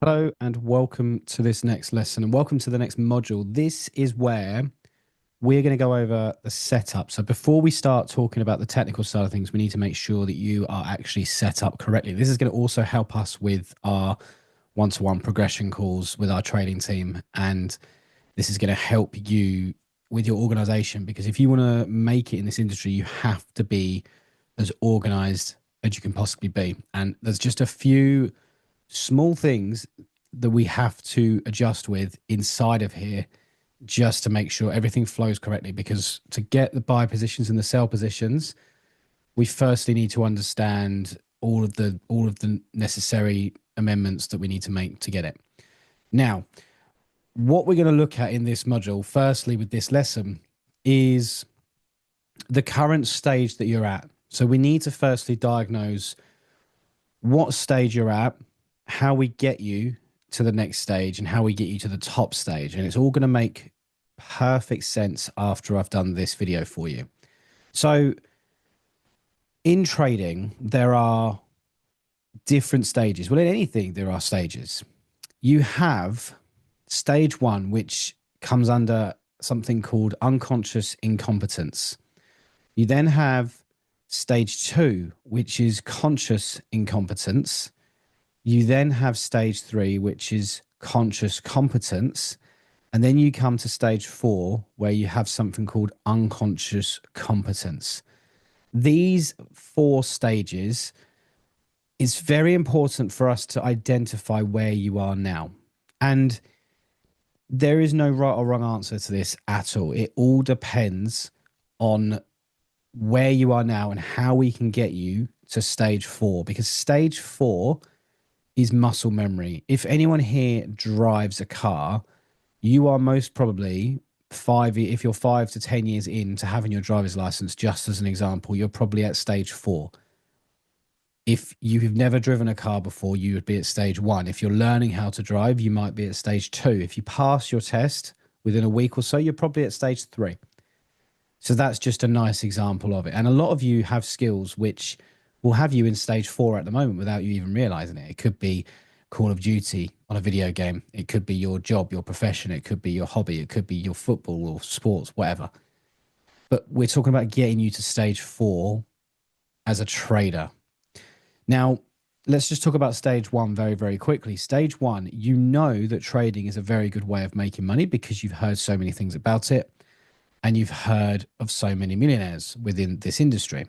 Hello and welcome to this next lesson and welcome to the next module. This is where we're going to go over the setup. So before we start talking about the technical side of things, we need to make sure that you are actually set up correctly. This is going to also help us with our one-to-one progression calls with our trading team. And this is going to help you with your organization, because if you want to make it in this industry, you have to be as organized as you can possibly be. And there's just a few small things that we have to adjust with inside of here just to make sure everything flows correctly. Because to get the buy positions and the sell positions, we firstly need to understand all of the necessary amendments that we need to make to get it. Now, what we're going to look at in this module, firstly with this lesson, is the current stage that you're at. So we need to firstly diagnose what stage you're at, how we get you to the next stage, and how we get you to the top stage. And it's all going to make perfect sense after I've done this video for you. So in trading, there are different stages. Well, in anything, there are stages. You have stage one, which comes under something called unconscious incompetence. You then have stage two, which is conscious incompetence. You then have stage three, which is conscious competence. And then you come to stage four, where you have something called unconscious competence. These four stages is very important for us to identify where you are now. And there is no right or wrong answer to this at all. It all depends on where you are now and how we can get you to stage four, because stage four is muscle memory. If anyone here drives a car, you are most probably if you're 5 to 10 years into having your driver's license, just as an example, you're probably at stage four. If you have never driven a car before, you would be at stage one. If you're learning how to drive, you might be at stage two. If you pass your test within a week or so, you're probably at stage three. So that's just a nice example of it. And a lot of you have skills which will have you in stage four at the moment without you even realizing it. It could be Call of Duty on a video game. It could be your job, your profession. It could be your hobby. It could be your football or sports, whatever. But we're talking about getting you to stage four as a trader. Now, let's just talk about stage one very, very quickly. Stage one, you know that trading is a very good way of making money because you've heard so many things about it and you've heard of so many millionaires within this industry.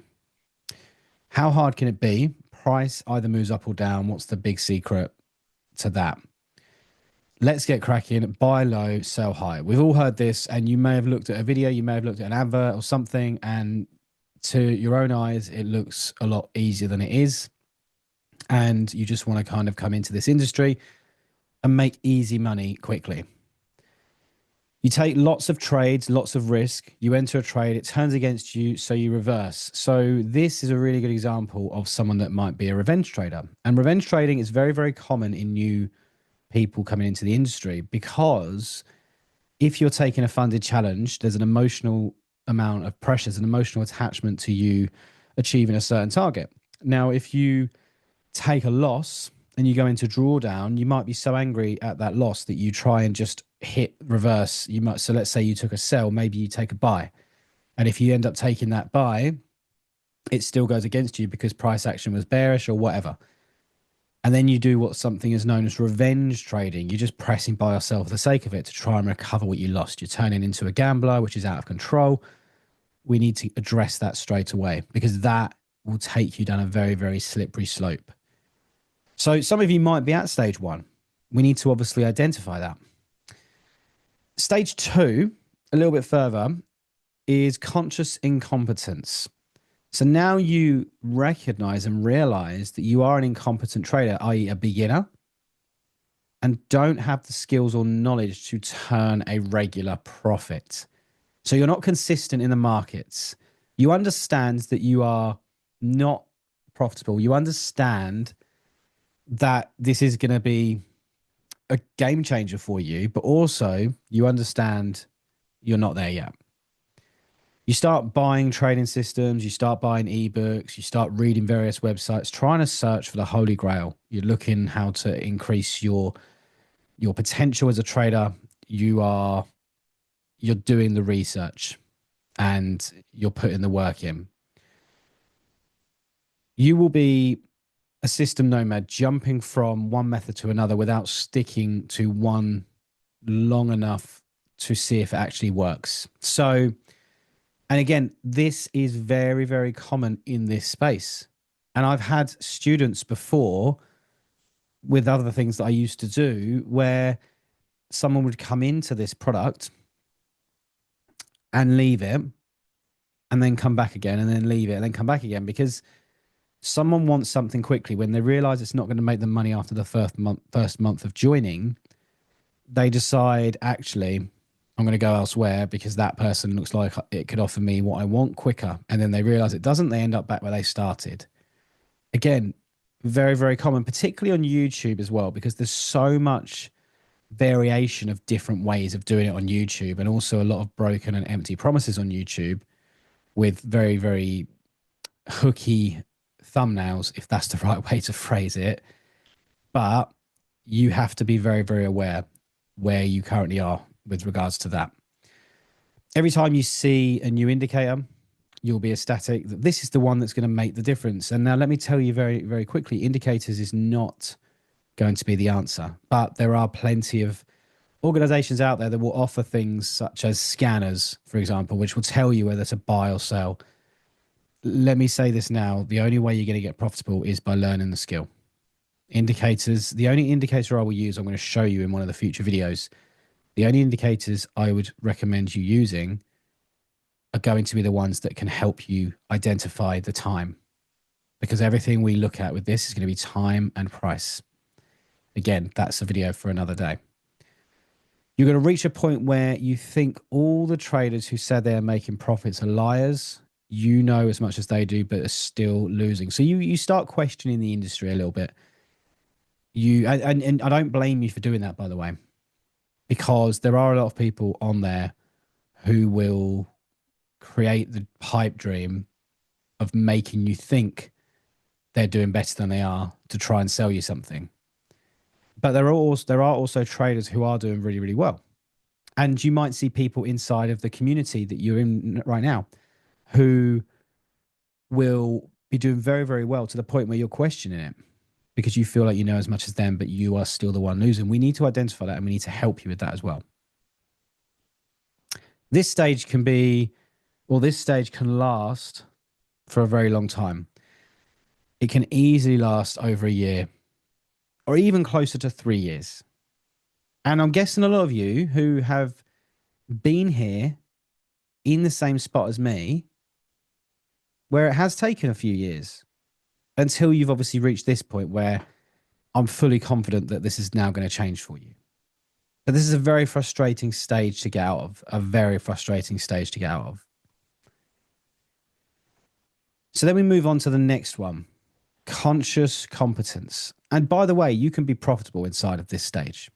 How hard can it be? Price either moves up or down. What's the big secret to that? Let's get cracking. Buy low, sell high. We've all heard this, and you may have looked at a video, you may have looked at an advert or something, and to your own eyes, it looks a lot easier than it is. And you just want to kind of come into this industry and make easy money quickly. You take lots of trades, lots of risk. You enter a trade, it turns against you, so you reverse. So this is a really good example of someone that might be a revenge trader. And revenge trading is very, very common in new people coming into the industry, because if you're taking a funded challenge, there's an emotional amount of pressure, there's an emotional attachment to you achieving a certain target. Now, if you take a loss and you go into drawdown, you might be so angry at that loss that you try and just hit reverse. So let's say you took a sell, maybe you take a buy. And if you end up taking that buy, it still goes against you because price action was bearish or whatever. And then you do what something is known as revenge trading. You're just pressing buy or sell for the sake of it to try and recover what you lost. You're turning into a gambler, which is out of control. We need to address that straight away, because that will take you down a very, very slippery slope. So some of you might be at stage one. We need to obviously identify that. Stage two, a little bit further, is conscious incompetence. So now you recognize and realize that you are an incompetent trader, i.e. a beginner, and don't have the skills or knowledge to turn a regular profit. So you're not consistent in the markets. You understand that you are not profitable. You understand that this is going to be a game changer for you, but also you understand you're not there yet. You start buying trading systems, you start buying ebooks, you start reading various websites, trying to search for the holy grail. You're looking how to increase your potential as a trader. You're doing the research and you're putting the work in. You will be a system nomad jumping from one method to another without sticking to one long enough to see if it actually works. So, and again, this is very, very common in this space. And I've had students before with other things that I used to do where someone would come into this product and leave it and then come back again and then leave it and then come back again because someone wants something quickly. When they realize it's not going to make them money after the first month of joining, they decide, actually, I'm going to go elsewhere because that person looks like it could offer me what I want quicker. And then they realize it doesn't. They end up back where they started. Again, very, very common, particularly on YouTube as well, because there's so much variation of different ways of doing it on YouTube, and also a lot of broken and empty promises on YouTube with very, very hooky thumbnails, if that's the right way to phrase it. But you have to be very, very aware where you currently are with regards to that. Every time you see a new indicator, you'll be ecstatic that this is the one that's going to make the difference. And now let me tell you very, very quickly, indicators is not going to be the answer, but there are plenty of organizations out there that will offer things such as scanners, for example, which will tell you whether to buy or sell. Let me say this now. The only way you're going to get profitable is by learning the skill. Indicators, the only indicator I will use, I'm going to show you in one of the future videos. The only indicators I would recommend you using are going to be the ones that can help you identify the time, because everything we look at with this is going to be time and price. Again, that's a video for another day. You're going to reach a point where you think all the traders who said they're making profits are liars. You know as much as they do, but are still losing. So you start questioning the industry a little bit. And I don't blame you for doing that, by the way, because there are a lot of people on there who will create the pipe dream of making you think they're doing better than they are to try and sell you something. But there are also traders who are doing really, really well. And you might see people inside of the community that you're in right now who will be doing very, very well to the point where you're questioning it because you feel like you know as much as them, but you are still the one losing. We need to identify that, and we need to help you with that as well. This stage can last for a very long time. It can easily last over a year or even closer to 3 years. And I'm guessing a lot of you who have been here in the same spot as me, where it has taken a few years until you've obviously reached this point where I'm fully confident that this is now going to change for you. But this is a very frustrating stage to get out of, a very frustrating stage to get out of. So then we move on to the next one, conscious competence. And by the way, you can be profitable inside of this stage.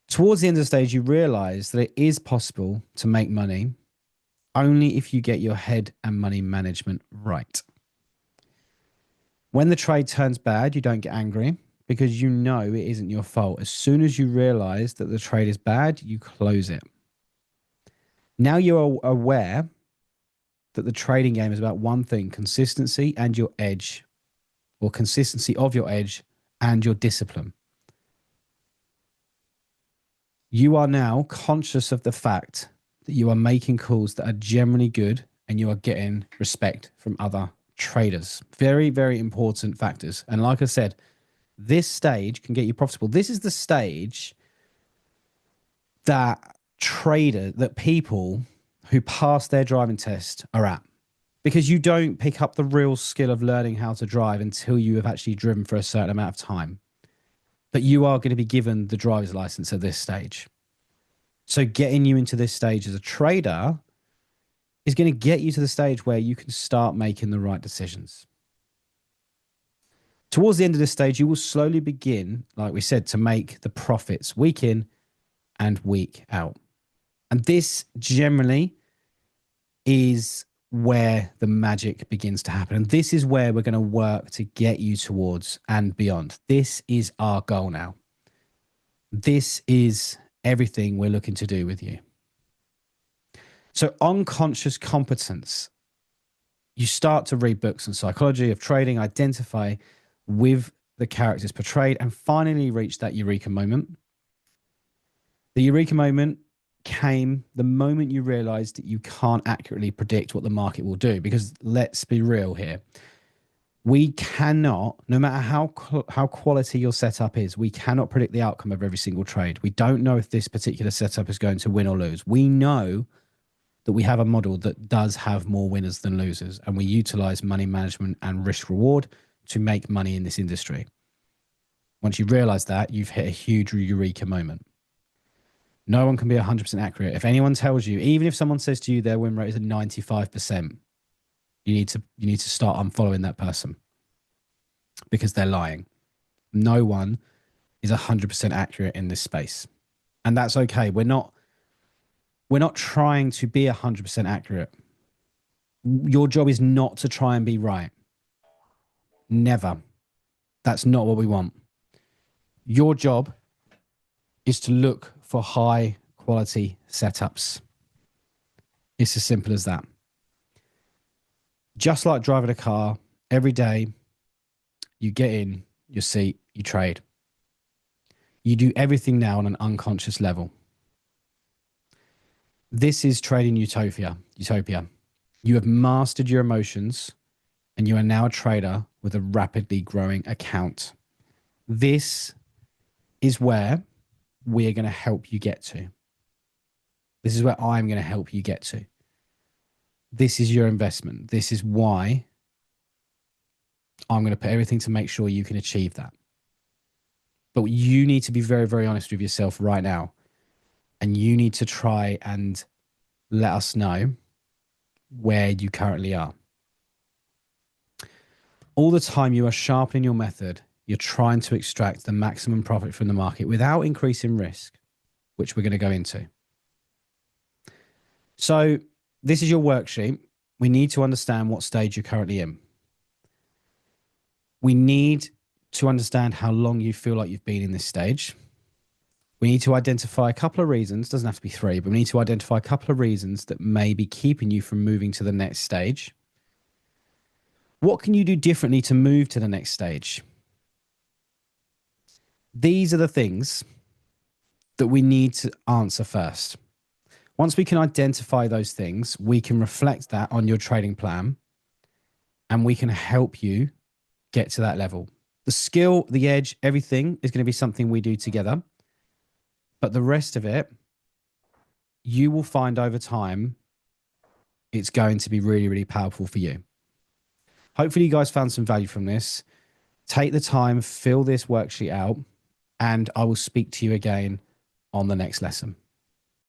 Towards the end of the stage, you realize that it is possible to make money only if you get your head and money management right. When the trade turns bad, you don't get angry because you know it isn't your fault. As soon as you realize that the trade is bad, you close it. Now you're aware that the trading game is about one thing: consistency and your edge, or consistency of your edge and your discipline. You are now conscious of the fact that you are making calls that are generally good and you are getting respect from other traders. Very, very important factors. And like I said, this stage can get you profitable. This is the stage that people who pass their driving test are at, because you don't pick up the real skill of learning how to drive until you have actually driven for a certain amount of time. But you are going to be given the driver's license at this stage. So getting you into this stage as a trader is going to get you to the stage where you can start making the right decisions. Towards the end of this stage, you will slowly begin, like we said, to make the profits week in and week out. And this generally is where the magic begins to happen. And this is where we're going to work to get you towards and beyond. This is our goal now. This is everything we're looking to do with you. So unconscious competence, you start to read books on psychology of trading, identify with the characters portrayed, and finally reach that eureka moment. The eureka moment came the moment you realized that you can't accurately predict what the market will do. Because let's be real here. We cannot, no matter how quality your setup is, we cannot predict the outcome of every single trade. We don't know if this particular setup is going to win or lose. We know that we have a model that does have more winners than losers, and we utilize money management and risk reward to make money in this industry. Once you realize that, you've hit a huge eureka moment. No one can be 100% accurate. If anyone tells you, even if someone says to you their win rate is at 95%, you need to start unfollowing that person, because they're lying. No one is 100% accurate in this space, and that's okay. We're not trying to be 100% accurate. Your job is not to try and be right. Never. That's not what we want. Your job is to look for high quality setups. It's as simple as that. Just like driving a car, every day you get in your seat, you trade. You do everything now on an unconscious level. This is trading utopia. You have mastered your emotions, and you are now a trader with a rapidly growing account. This is where we're going to help you get to. This is where I'm going to help you get to. This is your investment. This is why I'm going to put everything to make sure you can achieve that. But you need to be very, very honest with yourself right now. And you need to try and let us know where you currently are. All the time you are sharpening your method, you're trying to extract the maximum profit from the market without increasing risk, which we're going to go into. So this is your worksheet. We need to understand what stage you're currently in. We need to understand how long you feel like you've been in this stage. We need to identify a couple of reasons, doesn't have to be three, but we need to identify a couple of reasons that may be keeping you from moving to the next stage. What can you do differently to move to the next stage? These are the things that we need to answer first. Once we can identify those things, we can reflect that on your trading plan, and we can help you get to that level. The skill, the edge, everything is going to be something we do together. But the rest of it, you will find over time, it's going to be really, really powerful for you. Hopefully you guys found some value from this. Take the time, fill this worksheet out, and I will speak to you again on the next lesson.